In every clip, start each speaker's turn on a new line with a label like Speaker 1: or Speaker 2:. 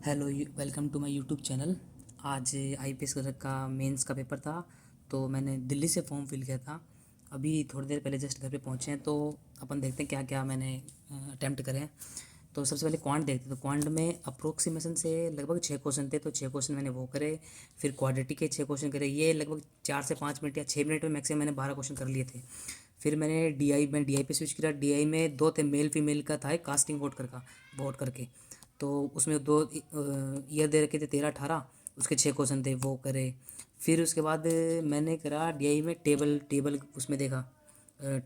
Speaker 1: Hello, welcome to my YouTube channel. आज IPS का mains का पेपर था, तो मैंने दिल्ली से फॉर्म फिल किया था। अभी थोड़ी देर पहले जस्ट घर पे पहुँचे हैं, तो अपन देखते हैं क्या क्या मैंने अटैम्प्ट करे हैं। तो सबसे पहले क्वांट देखते हैं। तो क्वांट में अप्रोक्सीमेशन से लगभग 6 क्वेश्चन थे, तो 6 क्वेश्चन मैंने वो करे। फिर क्वाड्रेटिक के 6 क्वेश्चन करे। ये लगभग 4 से 5 मिनट या 6 मिनट में मैक्सिमम मैंने 12 क्वेश्चन कर लिए थे। फिर मैंने डीआई पे स्विच किया। डीआई में दो थे, मेल फीमेल का था, एक कास्टिंग वोट करके। तो उसमें दो ईयर दे रखे थे, 13 18। उसके 6 क्वेश्चन थे, वो करे। फिर उसके बाद मैंने करा डीआई में टेबल टेबल उसमें देखा।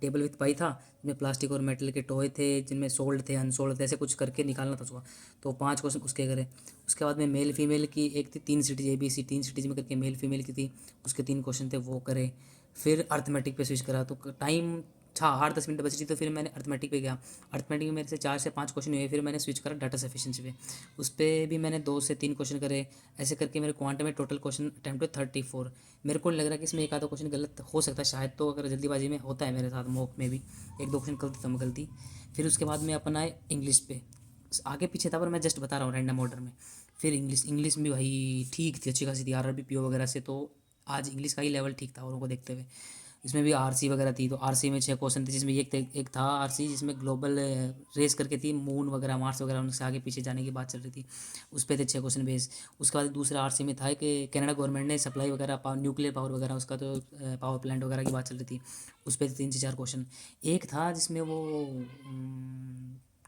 Speaker 1: टेबल विथ पाई था, जिसमें प्लास्टिक और मेटल के टॉय थे, जिनमें सोल्ड थे अनसोल्ड थे, ऐसे कुछ करके निकालना था उसको। तो 5 क्वेश्चन उसके करे। उसके बाद में मेल फीमेल की एक थी, 3 सिटीज ABC 3 सिटीज में करके मेल फीमेल की थी, उसके 3 क्वेश्चन थे, वो करे। फिर अर्थमेटिक पे स्विच करा, तो टाइम था 8 10 मिनट बची थी, तो फिर मैंने अर्थमेटिक पे गया। अर्थमेटिक में मेरे से 4 से 5 क्वेश्चन हुए, फिर मैंने स्विच करा डाटा सफिशिएंसी पे। उस पर भी मैंने 2 से 3 क्वेश्चन करे। ऐसे करके मेरे क्वांट में टोटल क्वेश्चन अटैम्प्ट 34। मेरे को लग रहा है कि इसमें एक आधा क्वेश्चन गलत हो सकता है शायद, तो अगर जल्दीबाजी में होता है मेरे साथ मॉक में भी एक दो क्वेश्चन कर देता हूँ मैं गलती। फिर उसके बाद में अपन आए इंग्लिश पे। आगे पीछे था, पर मैं जस्ट बता रहा हूँ रैंडम ऑर्डर में। फिर इंग्लिश इंग्लिश में भाई ठीक थी, अच्छी खासी थी, आरआरबी पीओ वगैरह से। तो आज इंग्लिश का ही लेवल ठीक था औरों को देखते हुए। इसमें भी आरसी वगैरह थी, तो आरसी में 6 क्वेश्चन थे, जिसमें एक था आरसी जिसमें ग्लोबल रेस करके थी, मून वगैरह मार्स वगैरह उनसे आगे पीछे जाने की बात चल रही थी। उस पर थे 6 क्वेश्चन बेस। उसके बाद दूसरा आरसी में था कि कनाडा गवर्नमेंट ने सप्लाई वगैरह न्यूक्लियर पावर वगैरह उसका, तो पावर प्लांट वगैरह की बात चल रही थी। उस पर 3 से 4 क्वेश्चन। एक था जिसमें वो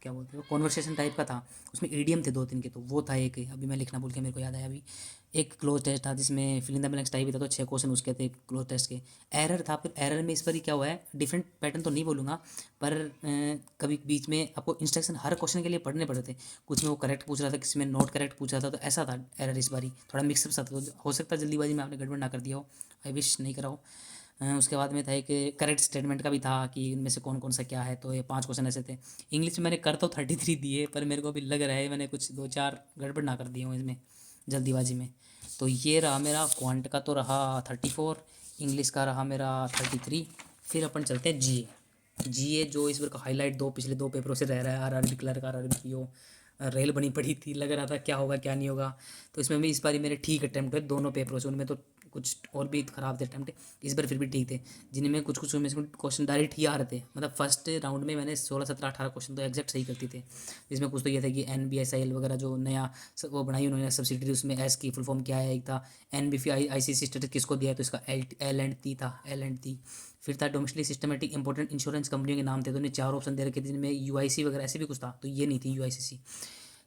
Speaker 1: क्या बोलते हैं, कॉन्वर्सेशन टाइप का था। उसमें ईडीएम थे 2 3 के, तो वो था एक। अभी मैं लिखना भूल गया, मेरे को याद आया अभी। एक क्लोज टेस्ट था जिसमें fill in the blanks type भी था, तो 6 क्वेश्चन उसके थे क्लोज टेस्ट के। एरर था, फिर एरर में इस बार ही क्या हुआ है, डिफरेंट पैटर्न तो नहीं बोलूँगा, पर कभी बीच में आपको इंस्ट्रक्शन हर क्वेश्चन के लिए पढ़ने पड़े थे। कुछ में वो करेक्ट पूछ रहा था, किसी में नॉट करेक्ट पूछ रहा था, तो ऐसा था एरर इस बारी। थोड़ा मिक्सअप सा था, तो हो सकता है जल्दीबाजी में आपने गड़बड़ ना कर दिया हो। आई विश नहीं कराओ। उसके बाद में था एक करेक्ट स्टेटमेंट का भी था कि इनमें से कौन कौन सा क्या है, तो ये 5 क्वेश्चन ऐसे थे। इंग्लिश में मैंने कर तो 33 दिए, पर मेरे को अभी लग रहा है मैंने कुछ 2 4 गड़बड़ ना कर दिए हूँ इसमें जल्दीबाजी में। तो ये रहा मेरा क्वांट का, तो रहा 34। इंग्लिश का रहा मेरा 33। फिर अपन चलते हैं जीए जो इस बार का हाईलाइट पिछले दो पेपरों से रह रहा है। RRB clerk, RRB PO, rail बनी पड़ी थी, लग रहा था क्या होगा क्या नहीं होगा। तो इसमें भी इस बार मेरे ठीक अटैम्प्ट हुए दोनों पेपरों से। उनमें तो कुछ और भी ख़राब थे अटैम्प्ट, इस बार फिर भी ठीक थे। जिनमें कुछ कुछ में से क्वेश्चन डायरेक्ट ही आ रहे थे, मतलब फर्स्ट राउंड में मैंने 16 17 18 क्वेश्चन तो एग्जैक्ट सही करती थे। जिसमें कुछ तो ये था कि NBSIL वगैरह जो नया वो बनाई उन्होंने सब्सिडरी, उसमें एस की फुल फॉर्म क्या है। एक था NBFI ICC स्टेटस किसको दिया है, तो इसका L&T था, L&T। फिर था डोमेस्टिक सिस्टमेटिक इंपॉर्टेंट इंश्योरेंस कंपनियों के नाम थे, तो उन्हें 4 ऑप्शन दे रखे थे, जिनमें UIC वगैरह ऐसे भी कुछ था, तो ये नहीं थी UICC।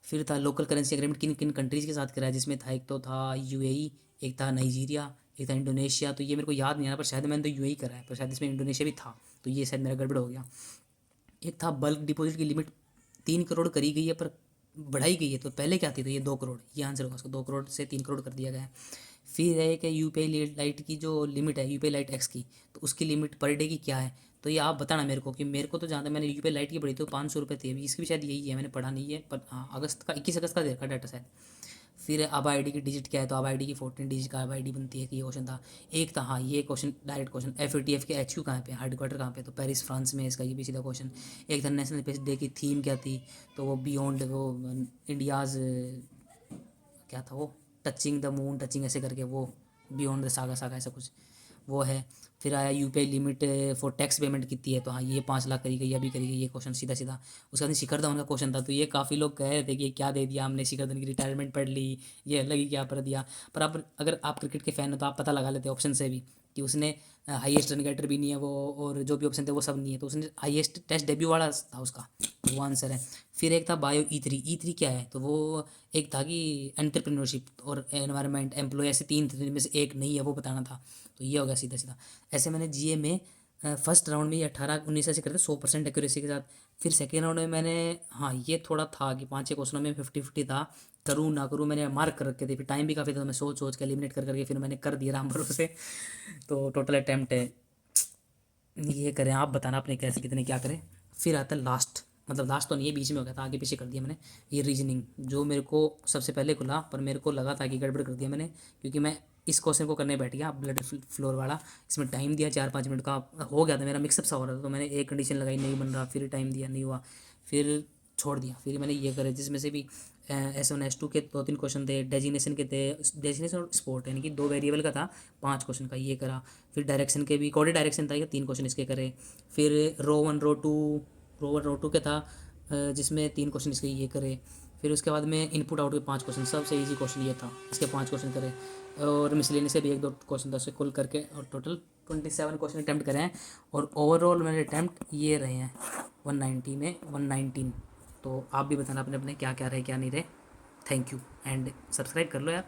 Speaker 1: फिर था लोकल करेंसी एग्रीमेंट किन किन कंट्रीज़ के साथ कराया, जिसमें था एक तो था UAE, एक था नाइजीरिया, एक था इंडोनेशिया। तो ये मेरे को याद नहीं आ रहा, पर शायद मैंने तो UAE करा है, पर शायद इसमें इंडोनेशिया भी था, तो ये शायद मेरा गड़बड़ हो गया। एक था बल्क डिपॉजिट की लिमिट 3 करोड़ करी गई है, पर बढ़ाई गई है, तो पहले क्या थी, तो ये 2 करोड़, ये आंसर होगा उसका। 2 करोड़ से 3 करोड़ कर दिया गया है। फिर है कि यूपीआई लाइट की जो लिमिट है, यूपीआई लाइट एक्स की, तो उसकी लिमिट पर डे की क्या है। तो ये आप बताना मेरे को, कि मेरे को तो जहाँ तक मैंने यूपीआई लाइट की पढ़ी तो 500 रुपये थी। अभी इसकी भी शायद यही है, मैंने पढ़ा नहीं है, पर हाँ अगस्त का 21 अगस्त का देखा डाटा शायद। फिर अब आईडी की डिजिट क्या है, तो अब आईडी की 14 डिजिट का अब आईडी बनती है, कि ये क्वेश्चन था। एक था हाँ ये क्वेश्चन, डायरेक्ट क्वेश्चन, FATF के HQ कहाँ पे, हेडक्वार्टर कहाँ पे, तो पेरिस फ्रांस में है इसका, ये भी सीधा क्वेश्चन। एक था नेशनल स्पेस डे की थीम क्या थी, तो वो बियॉन्ड वो इंडियाज़ क्या था वो, टचिंग द मून टचिंग ऐसे करके, वो बियॉन्ड द सागा सागा ऐसा कुछ वो है। फिर आया UPI limit for tax payment कितनी है, तो हाँ ये 5 लाख करी गई, अभी करी गई, ये क्वेश्चन सीधा सीधा। उसके बाद शिखर धवन का क्वेश्चन था, तो ये काफ़ी लोग कह रहे थे कि ये क्या दे दिया हमने, शिखर धवन की रिटायरमेंट पढ़ ली, ये अलग ही क्या कर दिया। पर अब अगर आप क्रिकेट के फैन हो तो आप पता लगा लेते ऑप्शन से भी, कि उसने हाईएस्ट रन गेटर भी नहीं है वो, और जो भी ऑप्शन थे वो सब नहीं है, तो उसने हाईएस्ट टेस्ट डेब्यू वाला था उसका, तो वो आंसर है। फिर एक था बायो ई थ्री क्या है, तो वो एक था कि एंटरप्रेन्योरशिप और एनवायरनमेंट एम्प्लॉय, ऐसे 3 थे, जिनमें से एक नहीं है वो बताना था। तो ये हो गया सीधा सीधा। ऐसे मैंने जीए में फर्स्ट राउंड में ये 18 19 ऐसे करते 100% एक्यूरेसी के साथ। फिर सेकेंड राउंड में मैंने, हाँ ये थोड़ा था कि 5 6 क्वेश्चनों में 50 50 था, करूँ ना करूँ, मैंने मार्क कर रखे थे। फिर टाइम भी काफ़ी था, तो मैं सोच सोच के एलिमिनेट कर करके फिर मैंने कर दिया राम भरोसे। तो टोटल अटैम्प्ट है ये करें, आप बताना अपने कैसे कितने क्या करें। फिर आता है लास्ट, मतलब लास्ट तो नहीं है, बीच में हो गया था, आगे पीछे कर दिया मैंने। ये रीजनिंग जो मेरे को सबसे पहले खुला, पर मेरे को लगा था कि गड़बड़ कर दिया मैंने, क्योंकि मैं इस क्वेश्चन को करने बैठ गया ब्लड फ्लोर वाला। इसमें टाइम दिया 4 5 मिनट का, हो गया था मेरा मिक्सअप सा हो रहा था, तो मैंने एक कंडीशन लगाई नहीं बन रहा, फिर टाइम दिया नहीं हुआ, फिर छोड़ दिया। फिर मैंने ये करे, जिसमें से भी S1 S2 के 2-3 क्वेश्चन थे, डेजिग्नेशन के थे, डेजिग्नेशन और स्पोर्ट यानी कि 2 वेरिएबल का था, 5 क्वेश्चन का ये करा। फिर डायरेक्शन के भी कोऑर्डिनेट डायरेक्शन था, ये 3 क्वेश्चन इसके करे। फिर रो 1 रो 2 के था, जिसमें 3 क्वेश्चन इसके ये करे। फिर उसके बाद में इनपुट आउट के 5 क्वेश्चन, सबसे इजी क्वेश्चन ये था, इसके 5 क्वेश्चन करे। और मिसलेनियस से भी 1-2 क्वेश्चन था, उससे कुल करके और टोटल 27 क्वेश्चन अटैम्प्ट करे हैं। और ओवरऑल मेरे अटैम्प्ट ये रहे हैं 190 में 119। तो आप भी बताना अपने अपने क्या क्या रहे क्या नहीं रहे। थैंक यू एंड सब्सक्राइब कर लो यार।